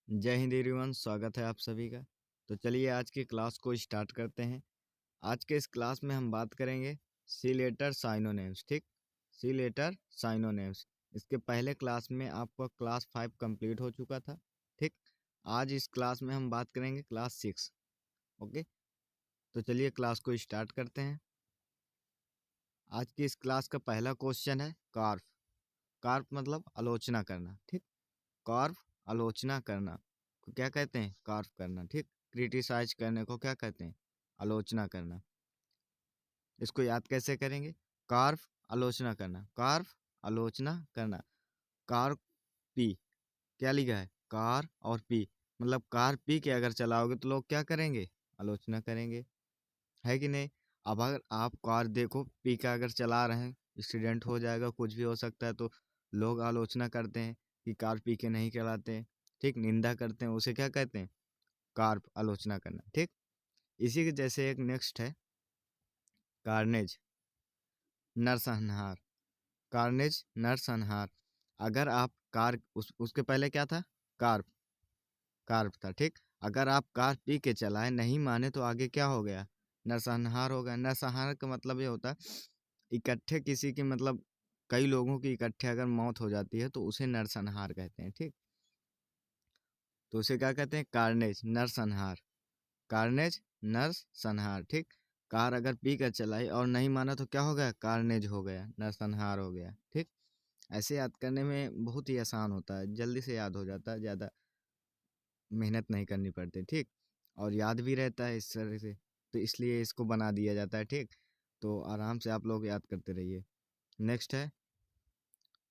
जय हिंद एवरीवन, स्वागत है आप सभी का। तो चलिए आज की क्लास को स्टार्ट करते हैं। आज के इस क्लास में हम बात करेंगे सी लेटर साइनोनेम्स। ठीक, सी लेटर साइनोनेम्स। इसके पहले क्लास में आपका क्लास 5 कंप्लीट हो चुका था। ठीक, आज इस क्लास में हम बात करेंगे क्लास 6। ओके, तो चलिए क्लास को स्टार्ट करते हैं। आज की इस क्लास का पहला क्वेश्चन है कार्व। कार्व मतलब आलोचना करना। ठीक, कार्व आलोचना करना को क्या कहते हैं? कार्व करना। ठीक, क्रिटिसाइज करने को क्या कहते हैं? आलोचना करना। इसको याद कैसे करेंगे? कार्व आलोचना करना, कार्व आलोचना करना। कार पी क्या लिखा है? कार और पी मतलब कार पी के अगर चलाओगे तो लोग क्या करेंगे? आलोचना करेंगे, है कि नहीं? अब अगर आप कार देखो पी का अगर चला रहे हैं, एक्सीडेंट हो जाएगा, कुछ भी हो सकता है, तो लोग आलोचना करते हैं कि कार पी के नहीं चलाते हैं। ठीक, निंदा करते हैं, उसे क्या कहते हैं? कार आलोचना करना। ठीक, इसी के जैसे एक नेक्स्ट है कार्नेज, नरसंहार। कार्नेज नरसंहार। अगर आप कार उसके पहले क्या था? कार, कार था। ठीक, अगर आप कार पी के चलाए, नहीं माने, तो आगे क्या हो गया? नरसंहार हो गया। नरसंहार का मतलब ये होता है इकट्ठे किसी की, मतलब कई लोगों की इकट्ठे अगर मौत हो जाती है तो उसे नरसंहार कहते हैं। ठीक, तो उसे क्या कहते हैं? कार्नेज, नरसंहार। कार्नेज, नरसंहार। ठीक, कार अगर पी कर चलाई और नहीं माना तो क्या हो गया? कार्नेज हो गया, नरसंहार हो गया। ठीक, ऐसे याद करने में बहुत ही आसान होता है, जल्दी से याद हो जाता है, ज़्यादा मेहनत नहीं करनी पड़ती। ठीक, और याद भी रहता है इस तरह से, तो इसलिए इसको बना दिया जाता है। ठीक, तो आराम से आप लोग याद करते रहिए। नेक्स्ट है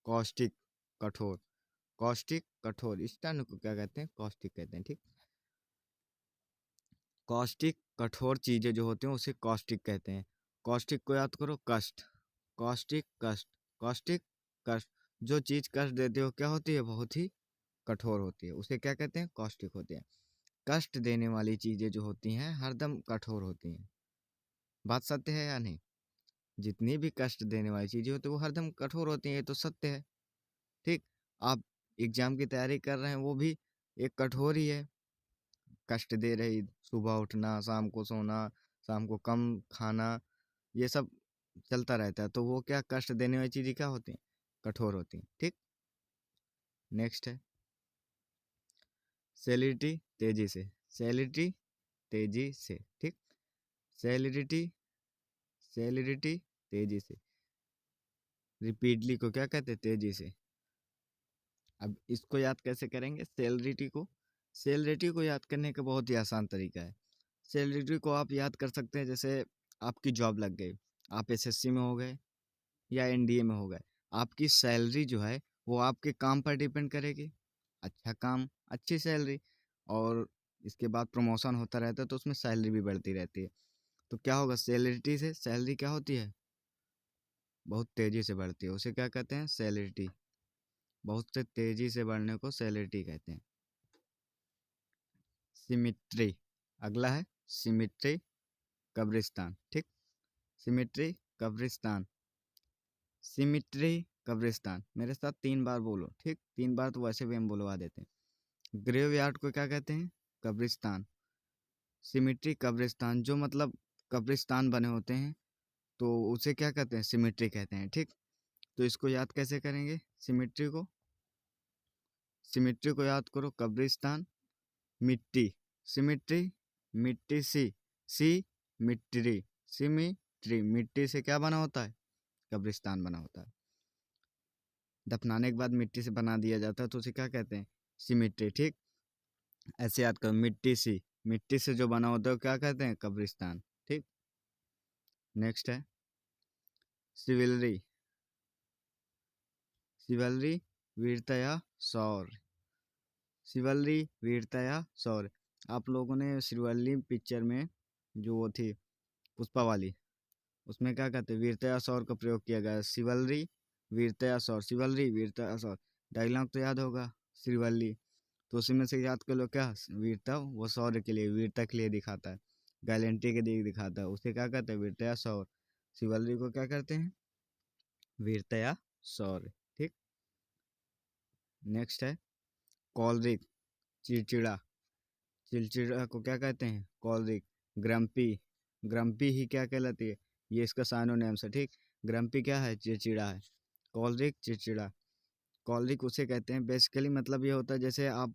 कौष्टिक, कठोर। कौष्टिक, कठोर, इस टर्म को क्या कहते हैं? कौष्टिक कहते हैं। ठीक, कौष्टिक कठोर चीज़ें जो होती हैं उसे कौष्टिक कहते हैं। कौष्टिक को याद करो, कष्ट। कौष्टिक कष्ट, कौष्टिक कष्ट। जो चीज़ कष्ट देती हो क्या होती है? बहुत ही कठोर होती है, उसे क्या कहते हैं? कौष्टिक होती है। कष्ट देने वाली चीज़ें जो होती हैं हरदम कठोर होती हैं। बात सत्य है या नहीं? जितनी भी कष्ट देने वाली चीज़ें होती हैं वो हरदम कठोर होती हैं, ये तो सत्य है। ठीक, आप एग्जाम की तैयारी कर रहे हैं, वो भी एक कठोर ही है, कष्ट दे रही। सुबह उठना, शाम को सोना, शाम को कम खाना, ये सब चलता रहता है, तो वो क्या कष्ट देने वाली चीज़ें क्या होती हैं? कठोर होती हैं। ठीक, नेक्स्ट है सेलिडिटी, तेजी से। सेलिडिटी, तेजी से। ठीक, सेलिडिटी, सेलिडिटी, तेजी से। रिपीटली को क्या कहते हैं? तेजी से। अब इसको याद कैसे करेंगे? सेलिडिटी को, सेलिडिटी को याद करने का बहुत ही आसान तरीका है। सेलिडिटी को आप याद कर सकते हैं, जैसे आपकी जॉब लग गई, आप एसएससी में हो गए या एनडीए में हो गए, आपकी सैलरी जो है वो आपके काम पर डिपेंड करेगी। अच्छा काम, अच्छी सैलरी, और इसके बाद प्रमोशन होता रहता है तो उसमें सैलरी भी बढ़ती रहती है। तो क्या होगा? सैलरी से सैलरी क्या होती है? बहुत तेज़ी से बढ़ती है, उसे क्या कहते हैं? सैलरी। बहुत से तेज़ी से बढ़ने को सैलरी कहते हैं। सिमिट्री, अगला है सिमिट्री, कब्रिस्तान। ठीक, सिमिट्री, कब्रिस्तान। सिमिट्री, कब्रिस्तान, मेरे साथ 3 बार बोलो। ठीक, 3 बार तो वैसे भी हम बुलवा देते हैं। ग्रेव यार्ड को क्या कहते हैं? कब्रिस्तान। सिमिट्री, कब्रिस्तान, जो मतलब कब्रिस्तान बने होते हैं तो उसे क्या कहते हैं? सिमिट्री कहते हैं। ठीक, तो इसको याद कैसे करेंगे? सिमिट्री को, सिमिट्री को याद करो, कब्रिस्तान, मिट्टी, सिमिट्री, मिट्टी, सी, सी, मिट्टी, सिमिट्री, मिट्टी से क्या बना होता है? कब्रिस्तान बना होता है। दफनाने के बाद मिट्टी से बना दिया जाता है तो उसे क्या कहते हैं? सिमिट्री। ठीक, ऐसे याद करो, मिट्टी सी, मिट्टी से जो बना होता है वो क्या कहते हैं? कब्रिस्तान। ठीक, नेक्स्ट है सिविलरी, सिवलरी, वीरता या शौर्य। शिवल्ली, वीरता या शौर्य। आप लोगों ने शिवल्ली पिक्चर में जो वो थी पुष्पा वाली, उसमें क्या कहते हैं? वीरता या शौर्य का प्रयोग किया गया है। शिवल्ली, वीरता या शौर्य, शिवल्ली, वीरता या शौर्य। डायलॉग तो याद होगा, शिवल्ली, तो उसी में से याद कर लो क्या? वीरता वो शौर्य के लिए, वीरता के लिए दिखाता है, गैलेंटी के लिए दिखाता है, उसे क्या कहते हैं? वीरता या शौर्य। शिवल्ली को क्या करते हैं? वीरता या शौर्य। ठीक, नेक्स्ट है कॉलरिक, चिड़चिड़ा, चिड़चिड़ा को क्या कहते हैं? कॉलरिक। ग्रम्पी, ग्रम्पी ही क्या कहलाती है? ये इसका साइनोनिम्स है, ठीक। ग्रम्पी क्या है? चिड़चिड़ा है। कॉलरिक चिड़चिड़ा, कॉलरिक उसे कहते हैं। बेसिकली मतलब ये होता है जैसे आप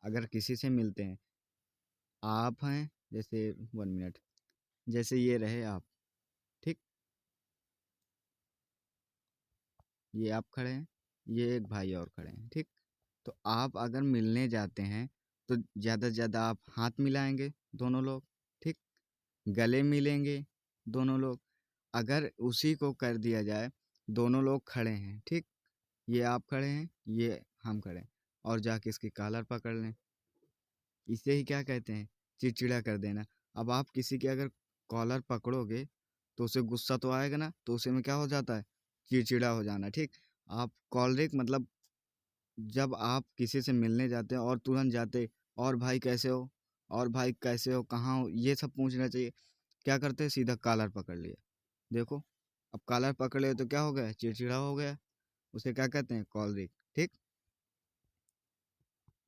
अगर किसी से मिलते हैं, आप हैं जैसे 1 मिनट, जैसे ये रहे आप, ठीक, ये आप खड़े हैं, ये एक भाई और खड़े हैं, ठीक। तो आप अगर मिलने जाते हैं तो ज़्यादा से ज़्यादा आप हाथ मिलाएंगे दोनों लोग, ठीक, गले मिलेंगे दोनों लोग। अगर उसी को कर दिया जाए, दोनों लोग खड़े हैं, ठीक, ये आप खड़े हैं, ये हम खड़े हैं, और जाके इसकी कॉलर पकड़ लें, इसे ही क्या कहते हैं? चिड़चिड़ा कर देना। अब आप किसी की अगर कॉलर पकड़ोगे तो उसे गुस्सा तो आएगा ना, तो उसे में क्या हो जाता है? चिड़चिड़ा हो जाना, ठीक। आप कॉलरिक मतलब जब आप किसी से मिलने जाते हैं और तुरंत जाते, और भाई कैसे हो, और भाई कैसे हो, कहाँ हो, ये सब पूछना चाहिए। क्या करते हैं? सीधा कॉलर पकड़ लिया। देखो, अब कॉलर पकड़ लिया तो क्या हो गया? चिड़चिड़ा हो गया। उसे क्या कहते हैं? कॉलरिक, ठीक।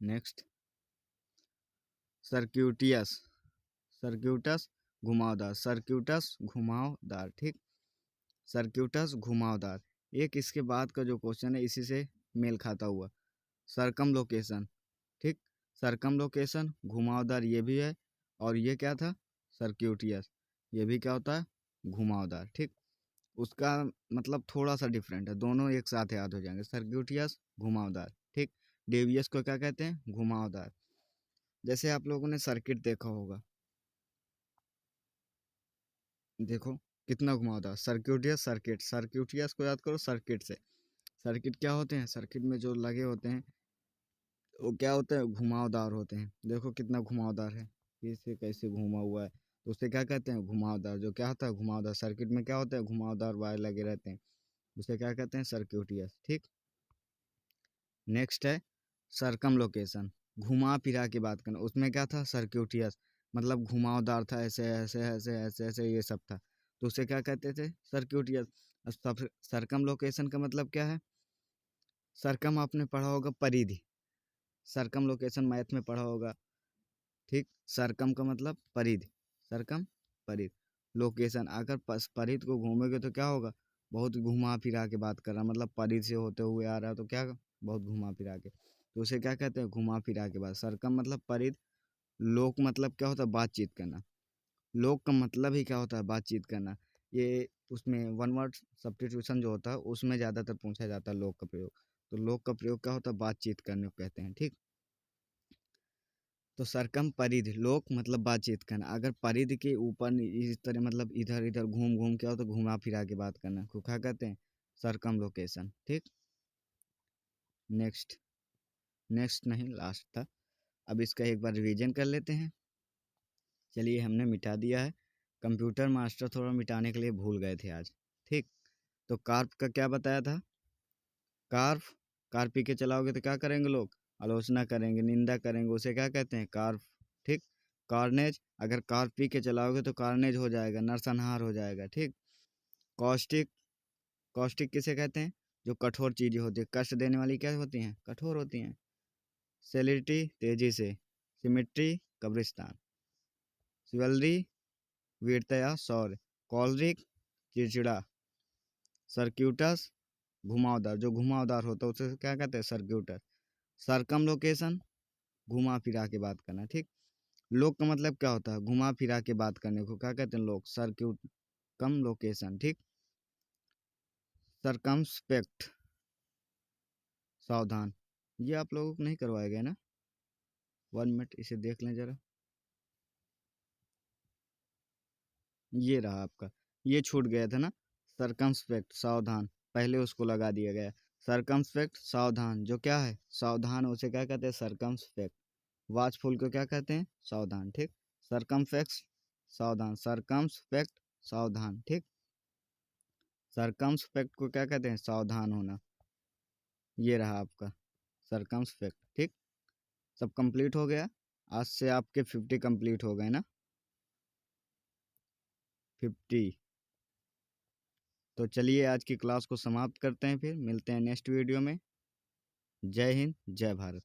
नेक्स्ट, सर्क्यूटियस, सर्क्यूटस घुमावदार, सर्क्यूटस घुमावदार, ठीक। सर्क्यूटस घुमावदार। एक इसके बाद का जो क्वेश्चन है इसी से मेल खाता हुआ, सरकम लोकेशन, ठीक। सरकम लोकेशन घुमावदार ये भी है, और ये क्या था? सर्क्यूटियस, ये भी क्या होता है? घुमावदार, ठीक। उसका मतलब थोड़ा सा डिफरेंट है, दोनों एक साथ याद हो जाएंगे। सर्क्यूटियस घुमावदार, ठीक। डेवियस को क्या कहते हैं? घुमावदार। जैसे आप लोगों ने सर्किट देखा होगा, देखो कितना घुमावदार। सर्क्यूटियस सर्किट, सर्क्यूटियस को याद करो सर्किट से। सर्किट क्या होते हैं? सर्किट में जो लगे होते हैं वो क्या होते हैं? घुमावदार होते हैं। देखो कितना घुमावदार है, इसे कैसे घुमा हुआ है, तो उसे क्या कहते हैं? घुमावदार। जो क्या होता है? घुमावदार। सर्किट में क्या होता है? घुमावदार वायर लगे रहते हैं, उसे क्या कहते हैं? सर्क्यूटियस, ठीक। नेक्स्ट है सरकम लोकेशन, घुमा फिरा के बात करना। उसमें क्या था? सर्क्यूटियस, मतलब घुमावदार था, ऐसे ऐसे ऐसे ऐसे ऐसे ये सब था, तो उसे क्या कहते थे? सर्क्यूटियस। अब सब सरकम लोकेशन का मतलब क्या है? सरकम आपने पढ़ा होगा परिधि, सरकम लोकेशन मैथ में पढ़ा होगा, ठीक। सरकम का मतलब परिधि, सरकम परिधि। लोकेशन, अगर परिधि को घूमोगे तो क्या होगा? बहुत घुमा फिरा के बात कर रहा, मतलब परिधि से होते हुए आ रहा है तो क्या, बहुत घुमा फिरा के, तो उसे क्या कहते हैं? घुमा फिरा के बात। सरकम मतलब परिधि। लोक मतलब क्या होता है? बातचीत करना। लोक का मतलब ही क्या होता है? बातचीत करना। ये उसमें वन वर्ड सब्स्टिट्यूशन जो होता है उसमें ज़्यादातर पूछा जाता है लोक का प्रयोग। तो लोक का प्रयोग क्या होता है? बातचीत करने को कहते हैं, ठीक। तो सरकम परिधि, लोक मतलब बातचीत करना। अगर परिधि के ऊपर इस तरह मतलब इधर इधर घूम घूम के आओ तो घुमा फिरा के बात करना को क्या कहते हैं? सरकम लोकेशन, ठीक। नेक्स्ट, नेक्स्ट नहीं लास्ट था। अब इसका एक बार रिवीजन कर लेते हैं। चलिए, हमने मिटा दिया है। कंप्यूटर मास्टर थोड़ा मिटाने के लिए भूल गए थे आज, ठीक। तो कार्प का क्या बताया था? कार्प, कार पी के चलाओगे तो क्या करेंगे लोग? आलोचना करेंगे, निंदा करेंगे, उसे क्या कहते हैं? कार्प, ठीक। कार्नेज, अगर कार पी के चलाओगे तो कार्नेज हो जाएगा, नरसंहार हो जाएगा, ठीक। कॉस्टिक, कॉस्टिक किसे कहते हैं? जो कठोर चीज़ें होती है, कष्ट देने वाली क्या होती हैं? कठोर होती हैं। सेलिटी, तेजी से। सिमिट्री, कब्रिस्तान। शिवल्री, वीरता या शौर्य। कॉलरिक, चिड़चिड़ा। सर्क्यूटस, घुमावदार, जो घुमावदार होता है उसे क्या कहते हैं? सर्क्यूटस। सरकम लोकेशन, घुमा फिरा के बात करना, ठीक। लोक का मतलब क्या होता है? घुमा फिरा के बात करने को क्या कहते हैं? लोग। सर्क्यूट कम लोकेशन, ठीक। सरकमस्पेक्ट, सावधान। ये आप लोगों को नहीं करवाया गया ना? 1 मिनट इसे देख लें जरा, ये रहा आपका, ये छूट गया था ना। सरकमस्पेक्ट सावधान, पहले उसको लगा दिया गया। सरकमस्पेक्ट सावधान, जो क्या है? सावधान, उसे क्या कहते हैं? सरकमस्पेक्ट। वाचफुल को क्या कहते हैं? सावधान, ठीक। सरकमफेक्ट, सावधान। सरकमस्पेक्ट, सावधान, ठीक। सरकमस्पेक्ट को क्या कहते हैं? सावधान होना। ये रहा आपका सरकमस्पेक्ट, ठीक। सब कंप्लीट हो गया। आज से आपके 50 कंप्लीट हो गए ना? 50। तो चलिए आज की क्लास को समाप्त करते हैं, फिर मिलते हैं नेक्स्ट वीडियो में। जय हिंद, जय भारत।